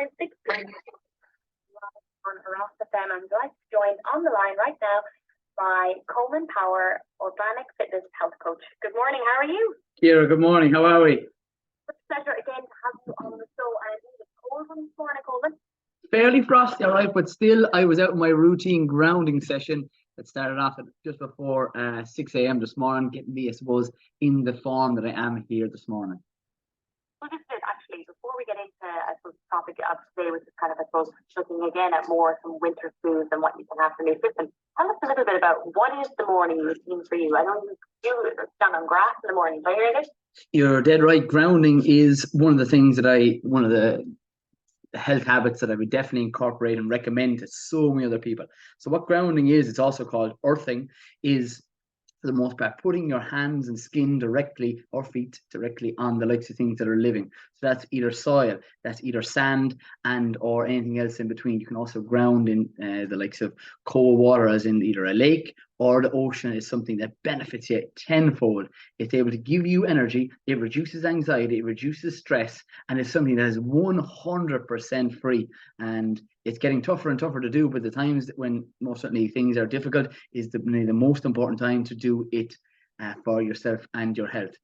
on Ross FM. I'm joined on the line right now by Colman Power, organic fitness health coach. Good morning. How are you? Kira, good morning. How are we? It's a pleasure again to have you on the show. And it's cold one this morning, Colman. Fairly frosty, all right, but still, I was out in my routine grounding session that started off at just before 6 a.m. this morning, getting me, I suppose, in the form that I am here this morning. Well, this is actually, before we get into, I suppose, the topic of today, which is kind of, I suppose, looking again at more some winter foods and what you can have for nutrition. Tell us a little bit about what is the morning routine for you. I know you stand on grass in the morning. Do I hear this? You're dead right. Grounding is one of the things that one of the health habits that I would definitely incorporate and recommend to so many other people. So what grounding is, it's also called earthing, is for the most part putting your hands and skin directly, or feet directly, on the likes of things that are living. So that's either soil, that's either sand, and or anything else in between. You can also ground in the likes of cold water, as in either a lake or the ocean. Is something that benefits you tenfold. It's able to give you energy, it reduces anxiety, it reduces stress, and it's something that is 100% free. And it's getting tougher and tougher to do, but the times when most certainly things are difficult is the most important time to do it for yourself and your health.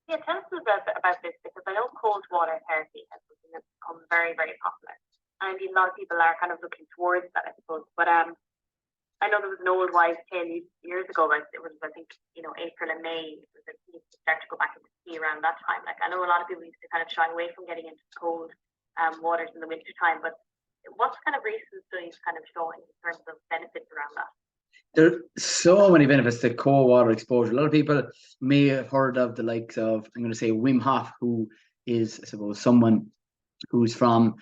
Yeah, tell us about this, because I know cold water therapy is something that's become very, very popular. And a lot of people are kind of looking towards that, I suppose. But I know there was an old wives' tale years ago, but it was, I think, April and May, it was like you start to go back into ski around that time. Like, I know a lot of people used to kind of shy away from getting into cold waters in the winter time, but what's kind of recent studies kind of showing in terms of benefits around that? There are so many benefits to cold water exposure. A lot of people may have heard of the likes of, I'm going to say, Wim Hof, who is, I suppose, someone who's from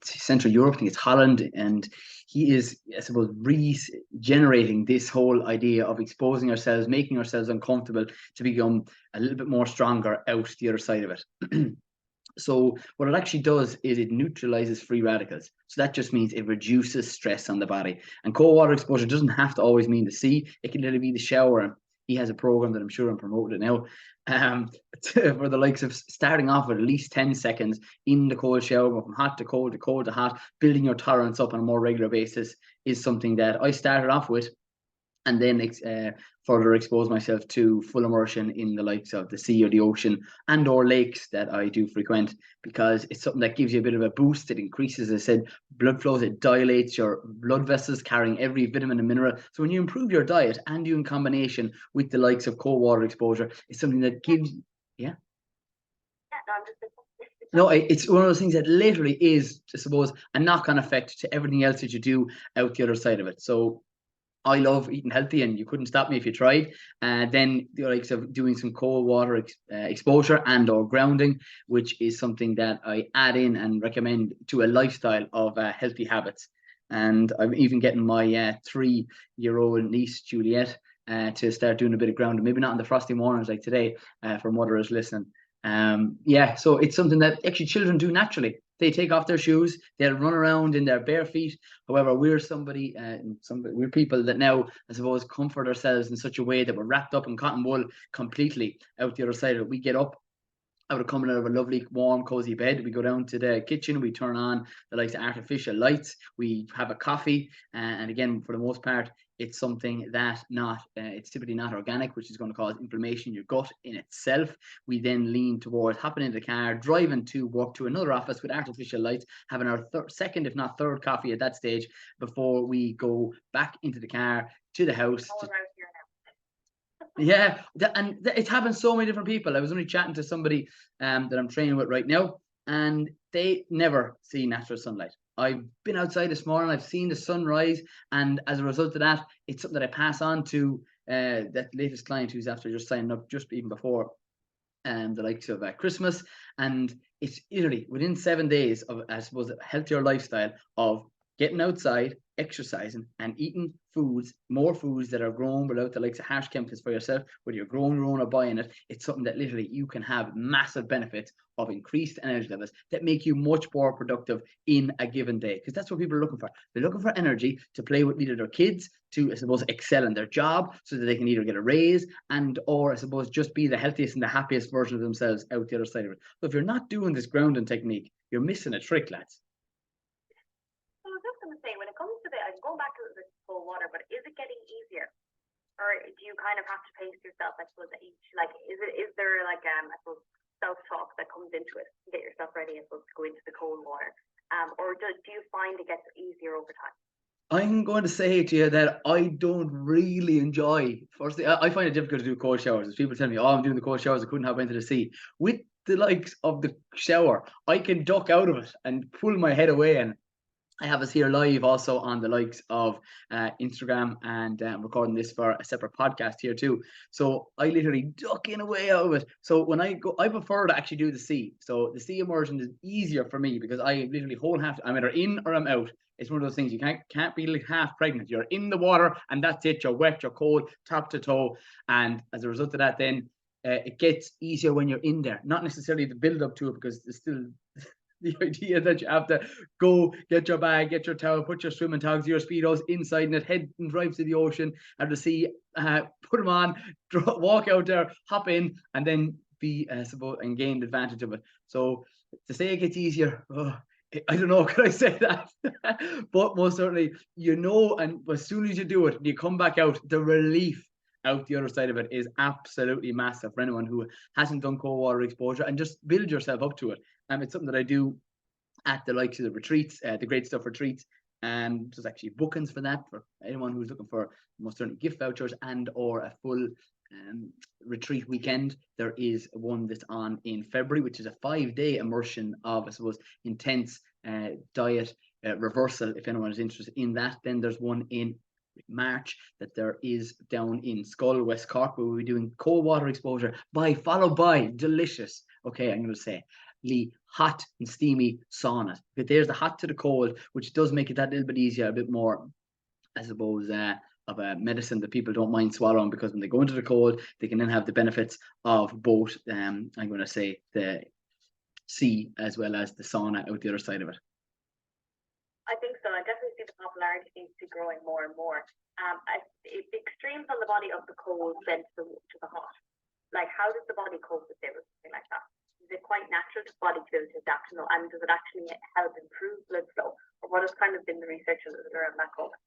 Central Europe, I think it's Holland, and he is, I suppose, regenerating this whole idea of exposing ourselves, making ourselves uncomfortable to become a little bit more stronger out the other side of it. So what it actually does is it neutralizes free radicals. So that just means it reduces stress on the body. And cold water exposure doesn't have to always mean the sea. It can literally be the shower. He has a program that I'm sure I'm promoting it now, for the likes of starting off with at least 10 seconds in the cold shower, from hot to cold to hot, building your tolerance up on a more regular basis is something that I started off with, and then further expose myself to full immersion in the likes of the sea or the ocean and or lakes that I do frequent, because it's something that gives you a bit of a boost. It increases, as I said, blood flows, it dilates your blood vessels carrying every vitamin and mineral. So when you improve your diet and you in combination with the likes of cold water exposure, it's something that gives, no, it's one of those things that literally is, I suppose, a knock-on effect to everything else that you do out the other side of it. So I love eating healthy, and you couldn't stop me if you tried. Then the likes of doing some cold water exposure and or grounding, which is something that I add in and recommend to a lifestyle of healthy habits. And I'm even getting my 3-year-old niece, Juliet, to start doing a bit of grounding. Maybe not in the frosty mornings like today, for mother is listening. So it's something that actually children do naturally. They take off their shoes, they'll run around in their bare feet. However, we're we're people that now, I suppose, comfort ourselves in such a way that we're wrapped up in cotton wool completely out the other side of it. We get up out of coming out of a lovely, warm, cozy bed. We go down to the kitchen, we turn on the likes of artificial lights, we have a coffee, and again, for the most part, it's something that it's typically not organic, which is going to cause inflammation in your gut in itself. We then lean towards hopping into the car, driving to work, to another office with artificial lights, having our second, if not third coffee at that stage before we go back into the car to the house. Yeah, and it's happened to so many different people. I was only chatting to somebody that I'm training with right now, and they never see natural sunlight. I've been outside this morning, I've seen the sunrise, and as a result of that, it's something that I pass on to that latest client who's after just signing up just even before the likes of Christmas. And it's literally within 7 days of, I suppose, a healthier lifestyle of getting outside, exercising and eating more foods that are grown without the likes of harsh chemicals for yourself, whether you're growing your own or buying it, it's something that literally you can have massive benefits of increased energy levels that make you much more productive in a given day. Because that's what people are looking for. They're looking for energy to play with either their kids, to, I suppose, excel in their job so that they can either get a raise or, I suppose, just be the healthiest and the happiest version of themselves out the other side of it. So if you're not doing this grounding technique, you're missing a trick, lads. So I was just going to say, when it comes to I'm going back to this cold water, but is it getting easier? Or do you kind of have to pace yourself, I suppose, at each, like, is there like, I suppose, self-talk that comes into it to get yourself ready, I suppose, to go into the cold water? Or do you find it gets easier over time? I'm going to say to you that I don't really enjoy. Firstly, I find it difficult to do cold showers. As people tell me, "Oh, I'm doing the cold showers. I couldn't hop into the sea." With the likes of the shower, I can duck out of it and pull my head away. And I have us here live also on the likes of Instagram, and I'm recording this for a separate podcast here too. So I literally duck in a way out of it. So when I go, I prefer to actually do the sea. So the sea immersion is easier for me because I literally I'm either in or I'm out. It's one of those things you can't be like half pregnant. You're in the water and that's it. You're wet, you're cold, top to toe. And as a result of that, then it gets easier when you're in there. Not necessarily the build up to it because there's still the idea that you have to go get your bag, get your towel, put your swimming togs, your speedos inside and head and drive to the ocean, have the sea, put them on, walk out there, hop in, and then be suppose and gain the advantage of it. So to say it gets easier, I don't know, could I say that? But most certainly, and as soon as you do it, you come back out, the relief out the other side of it is absolutely massive for anyone who hasn't done cold water exposure, and just build yourself up to it. It's something that I do at the likes of the retreats, the Great Stuff retreats, and there's actually bookings for that for anyone who's looking for most certainly gift vouchers and or a full retreat weekend. There is one that's on in February, which is a 5-day immersion of, I suppose, intense diet reversal. If anyone is interested in that, then there's one in March that there is down in Skull, West Cork, where we'll be doing cold water exposure followed by delicious, okay, I'm going to say hot and steamy saunas. But there's the hot to the cold, which does make it that little bit easier, a bit more, I suppose, of a medicine that people don't mind swallowing, because when they go into the cold, they can then have the benefits of both, I'm going to say, the sea as well as the sauna out the other side of it. I think so. I definitely see the popularity seems to be growing more and more. The extremes on the body of the cold then to the hot. Like, how does the body cope with something like that? Is it quite natural to the body to be able to adapt, and does it actually help improve blood flow? Or what has kind of been the research around that cold?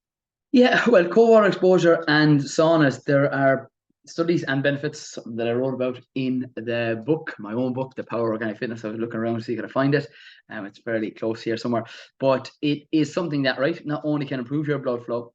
Yeah, well, cold water exposure and saunas, there are studies and benefits that I wrote about in the book, my own book, The Power of Organic Fitness. I was looking around to see if I could find it. It's fairly close here somewhere. But it is something that, right, not only can improve your blood flow,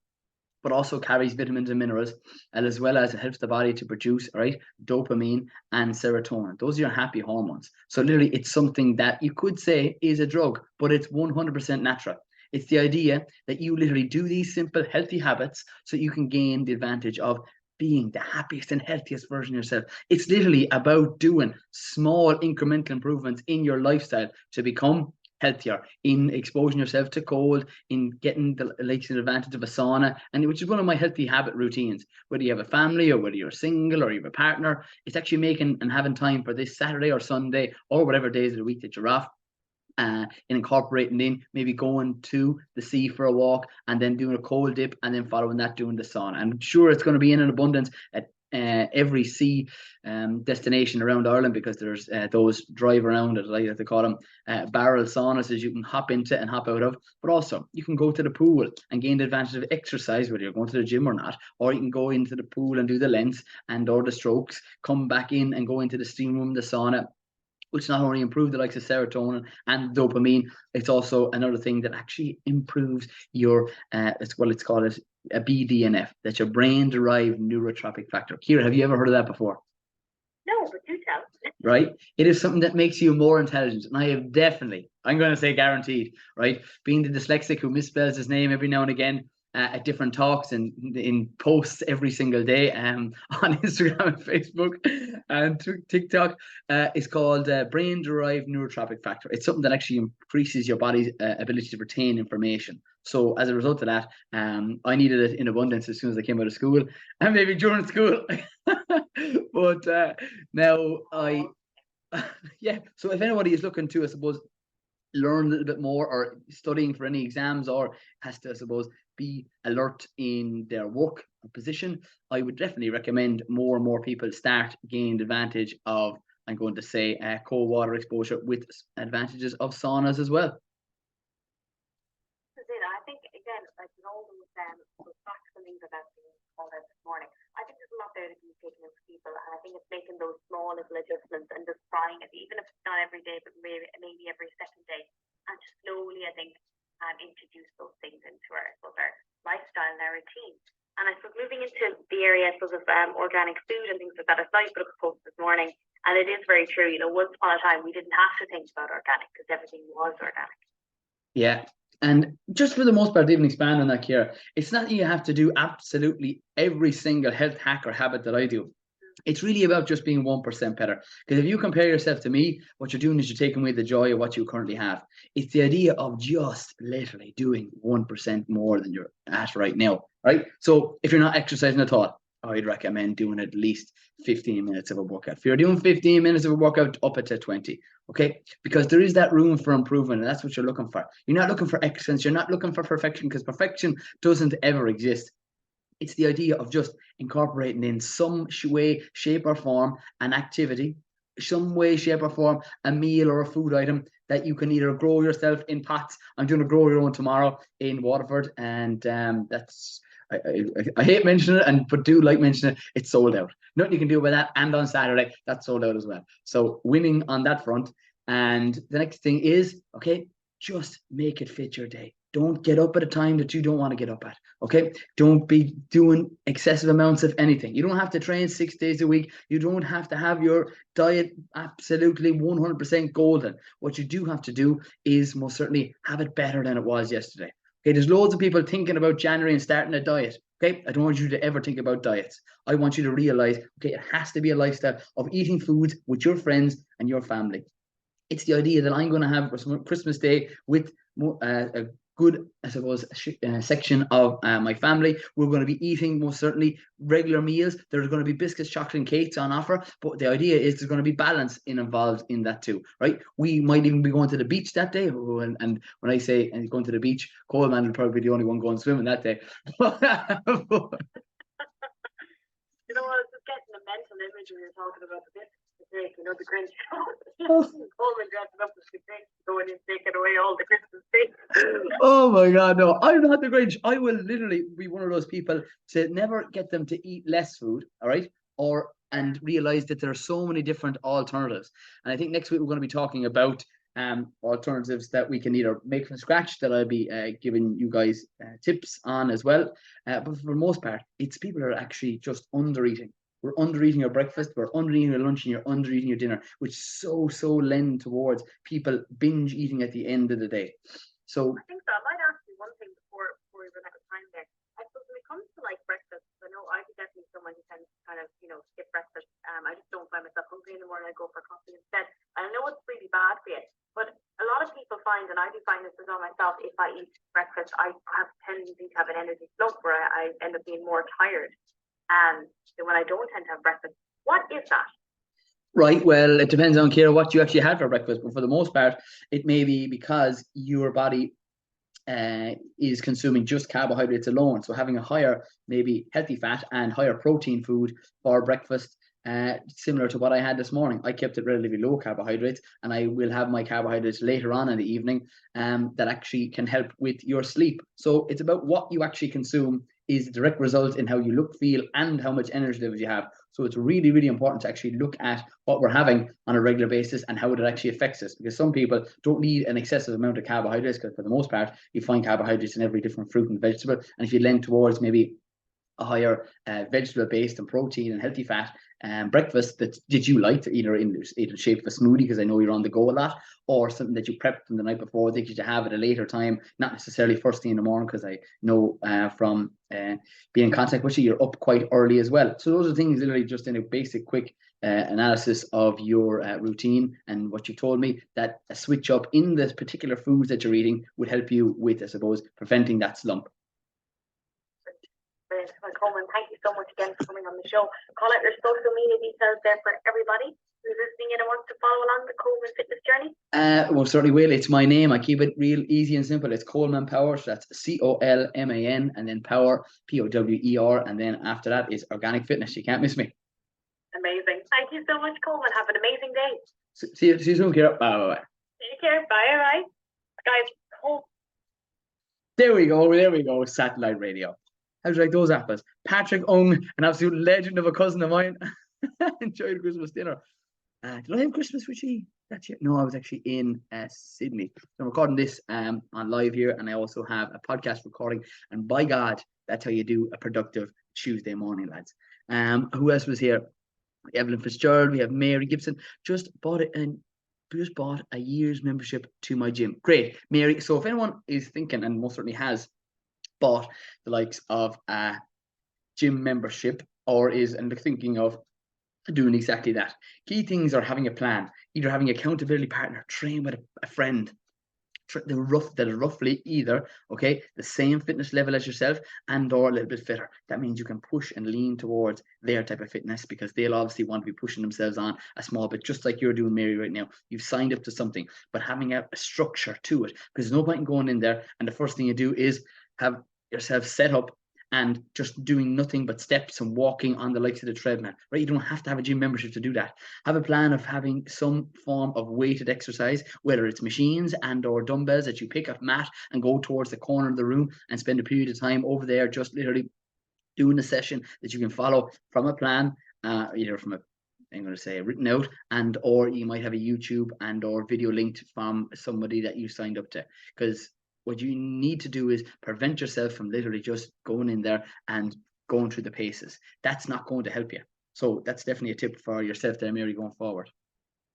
but also carries vitamins and minerals, and as well as it helps the body to produce, right, dopamine and serotonin. Those are your happy hormones. So literally, it's something that you could say is a drug, but it's 100% natural. It's the idea that you literally do these simple, healthy habits so you can gain the advantage of being the happiest and healthiest version of yourself. It's literally about doing small incremental improvements in your lifestyle to become healthier, in exposing yourself to cold, in getting the likes and advantage of a sauna, and which is one of my healthy habit routines. Whether you have a family or whether you're single or you have a partner, it's actually making and having time for this Saturday or Sunday or whatever days of the week that you're off, and incorporating in maybe going to the sea for a walk and then doing a cold dip and then following that doing the sauna. And I'm sure it's going to be in an abundance at every sea destination around Ireland, because there's those drive around, as I like to call them, barrel saunas that you can hop into and hop out of. But also you can go to the pool and gain the advantage of exercise, whether you're going to the gym or not, or you can go into the pool and do the lengths and or the strokes, come back in and go into the steam room, the sauna, which not only improve the likes of serotonin and dopamine, it's also another thing that actually improves your, it's called a BDNF, that's your brain-derived neurotrophic factor. Kira, have you ever heard of that before? No, but do tell. Right? It is something that makes you more intelligent. And I have definitely, I'm going to say guaranteed, right? Being the dyslexic who misspells his name every now and again, at different talks and in posts every single day on Instagram and Facebook and TikTok. It's called brain-derived neurotropic factor. It's something that actually increases your body's ability to retain information. So as a result of that, I needed it in abundance as soon as I came out of school, and maybe during school. But now yeah. So if anybody is looking to, I suppose, learn a little bit more or studying for any exams or has to, I suppose, be alert in their work position, I would definitely recommend more and more people start gaining advantage of, I'm going to say, cold water exposure with advantages of saunas as well. I think, again, like with all those facts and things like that being called out this morning, I think there's a lot there to be taken in for people, and I think it's making those small little adjustments and just trying it, even if it's not every day, but maybe every second day, and just slowly, I think, introduce those things into our lifestyle and our routine. And I suppose moving into the area, I suppose, of organic food and things like that, I saw you put up a post this morning, and it is very true. You know, once upon a time, we didn't have to think about organic because everything was organic. Yeah. And just for the most part, even expand on that, Ciara, it's not that you have to do absolutely every single health hack or habit that I do. It's really about just being 1% better. Because if you compare yourself to me, what you're doing is you're taking away the joy of what you currently have. It's the idea of just literally doing 1% more than you're at right now, right? So if you're not exercising at all, I'd recommend doing at least 15 minutes of a workout. If you're doing 15 minutes of a workout, up it to 20, okay? Because there is that room for improvement, and that's what you're looking for. You're not looking for excellence. You're not looking for perfection, because perfection doesn't ever exist. It's the idea of just incorporating in some way, shape, or form an activity, some way, shape, or form, a meal or a food item that you can either grow yourself in pots. I'm doing a grow your own tomorrow in Waterford, and that's... I hate mentioning it, but do like mentioning it. It's sold out. Nothing you can do about that. And on Saturday, that's sold out as well. So winning on that front. And the next thing is, okay, just make it fit your day. Don't get up at a time that you don't want to get up at. Okay. Don't be doing excessive amounts of anything. You don't have to train 6 days a week. You don't have to have your diet absolutely 100% golden. What you do have to do is most certainly have it better than it was yesterday. Okay, there's loads of people thinking about January and starting a diet. Okay, I don't want you to ever think about diets. I want you to realize, okay, it has to be a lifestyle of eating foods with your friends and your family. It's the idea that I'm going to have Christmas Day with a good, I suppose, section of my family. We're going to be eating most certainly regular meals. There's going to be biscuits, chocolate, and cakes on offer. But the idea is there's going to be balance involved in that too, right? We might even be going to the beach that day. And when I say going to the beach, Colman will probably be the only one going swimming that day. You know, I was just getting a mental image when you're talking about the biscuits. You know, the Grinch. Colman dressing up as the Grinch, going and taking away all the Christmas things. Oh my God, no, I'm not the Grinch. I will literally be one of those people to never get them to eat less food, all right? And realize that there are so many different alternatives. And I think next week we're going to be talking about alternatives that we can either make from scratch, that I'll be giving you guys tips on as well. But for the most part, it's people that are actually just under eating. We're under eating your breakfast, we're under eating your lunch, and you're under eating your dinner, which so lend towards people binge eating at the end of the day. So I think so. I might ask you one thing before we run out of time there. I suppose when it comes to like breakfast, I know I'm definitely someone who tends to kind of, skip breakfast. I just don't find myself hungry in the morning. I go for coffee instead. And I know it's really bad for you, but a lot of people find, and I do find this as well myself, if I eat breakfast, I have a tendency to have an energy slump where I end up being more tired. And when I don't tend to have breakfast, what is that? Right. Well, it depends on, Ciara, what you actually had for breakfast. But for the most part, it may be because your body is consuming just carbohydrates alone. So having a higher, maybe healthy fat and higher protein food for breakfast, similar to what I had this morning. I kept it relatively low carbohydrates, and I will have my carbohydrates later on in the evening that actually can help with your sleep. So it's about what you actually consume is the direct result in how you look, feel, and how much energy levels you have. So it's really, really important to actually look at what we're having on a regular basis and how it actually affects us. Because some people don't need an excessive amount of carbohydrates, because for the most part, you find carbohydrates in every different fruit and vegetable. And if you lean towards maybe a higher vegetable based and protein and healthy fat breakfast that did you like, to either in the shape of a smoothie, because I know you're on the go a lot, or something that you prepped from the night before that you have at a later time, not necessarily first thing in the morning, because I know from being in contact with you, you're up quite early as well. So those are things literally just in a basic quick analysis of your routine and what you told me, that a switch up in the particular foods that you're eating would help you with, I suppose, preventing that slump. Brilliant. Well, Colman, thank you so much again for coming on the show. Call out your social media details there for everybody who's listening in and wants to follow along the Colman fitness journey. Well, certainly will. It's my name. I keep it real easy and simple. It's Colman Power. So that's Colman, and then Power, Power, and then after that is Organic Fitness. You can't miss me. Amazing. Thank you so much, Colman. Have an amazing day. See you soon, Kira. Bye. Take care. Bye. Guys, There we go. Satellite radio. How do you like those apples? Patrick Ung, an absolute legend of a cousin of mine. Enjoyed Christmas dinner. Did I have Christmas with you that year? No, I was actually in Sydney. So I'm recording this on live here, and I also have a podcast recording. And by God, that's how you do a productive Tuesday morning, lads. Who else was here? Evelyn Fitzgerald. We have Mary Gibson. Just bought a year's membership to my gym. Great, Mary. So if anyone is thinking, and most certainly has bought the likes of a gym membership, or is thinking of doing exactly that, key things are having a plan, either having an accountability partner, train with a friend that are roughly either the same fitness level as yourself and or a little bit fitter. That means you can push and lean towards their type of fitness, because they'll obviously want to be pushing themselves on a small bit, just like you're doing, Mary, right now. You've signed up to something, but having a structure to it, because there's no point in going in there and the first thing you do is have yourself set up and just doing nothing but steps and walking on the likes of the treadmill, right? You don't have to have a gym membership to do that. Have a plan of having some form of weighted exercise, whether it's machines and or dumbbells that you pick up mat and go towards the corner of the room and spend a period of time over there, just literally doing a session that you can follow from a plan, either from written out, and or you might have a YouTube and or video linked from somebody that you signed up to. Because what you need to do is prevent yourself from literally just going in there and going through the paces. That's not going to help you. So that's definitely a tip for yourself there, Mary, going forward.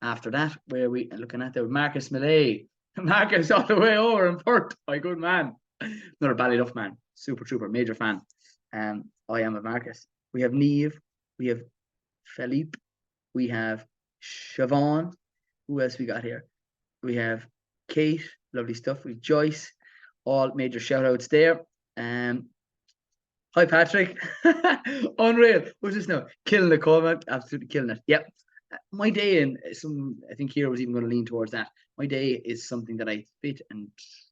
After that, where are we looking at there? Marcus Millay. Marcus all the way over in Perth. My good man. Another Ballyduff man. Super trooper. Major fan. I am a Marcus. We have Neve. We have Philippe. We have Siobhan. Who else we got here? We have Kate. Lovely stuff. We have Joyce. All major shout outs there. Hi, Patrick. Unreal. What's this now? Killing the Colman. Absolutely killing it. Yep. My day, and I think Kira was even going to lean towards that. My day is something that I fit and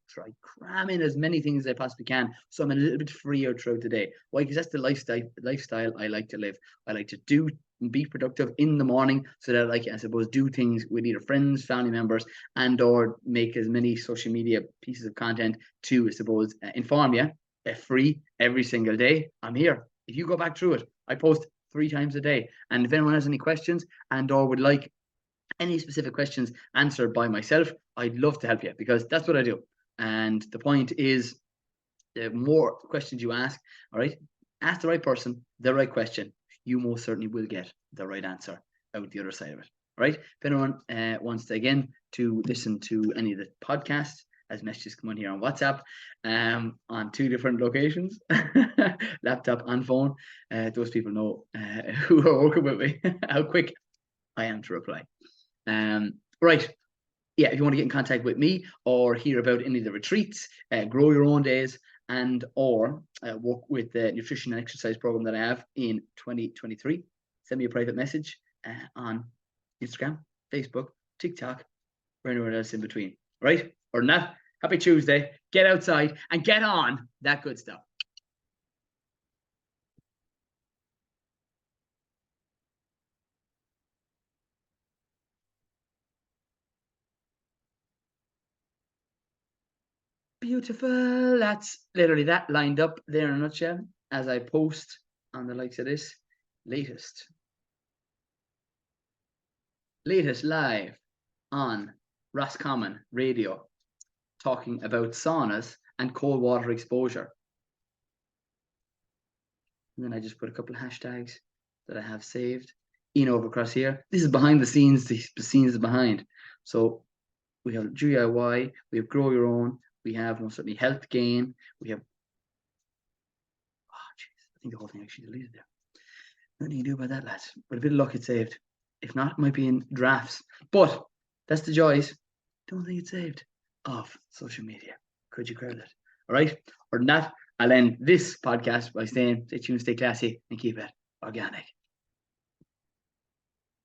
try cram in as many things as I possibly can, so I'm a little bit freer throughout the day. Why? Because that's the lifestyle I like to live. I like to do and be productive in the morning, so that I can, I suppose, do things with either friends, family members, and or make as many social media pieces of content to, I suppose, inform you. Free every single day. I'm here. If you go back through it, I post 3 times a day. And if anyone has any questions and or would like any specific questions answered by myself, I'd love to help you, because that's what I do. And the point is, the more questions you ask, all right, ask the right person the right question, you most certainly will get the right answer out the other side of it. Right? If anyone wants to, again, to listen to any of the podcasts, as messages come on here on WhatsApp, on 2 different locations, laptop and phone, those people know who are working with me, how quick I am to reply. Right. Yeah, if you want to get in contact with me or hear about any of the retreats, grow your own days, and or work with the nutrition and exercise program that I have in 2023, send me a private message on Instagram, Facebook, TikTok, or anywhere else in between. Right? Or not. Happy Tuesday. Get outside and get on that good stuff. Beautiful. That's literally that lined up there in a nutshell as I post on the likes of this latest live on Roscommon Radio, talking about saunas and cold water exposure. And then I just put a couple of hashtags that I have saved in over across here. This is behind the scenes. The scenes is behind. So we have DIY, we have grow your own, we have most certainly health gain, we have, oh jeez, I think the whole thing actually deleted there. Nothing you can do about that, lads. With a bit of luck, it's saved. If not, it might be in drafts. But that's the joys. Don't think it's saved of social media. Could you credit it? All right. Or than that, I'll end this podcast by saying stay tuned, stay classy, and keep it organic.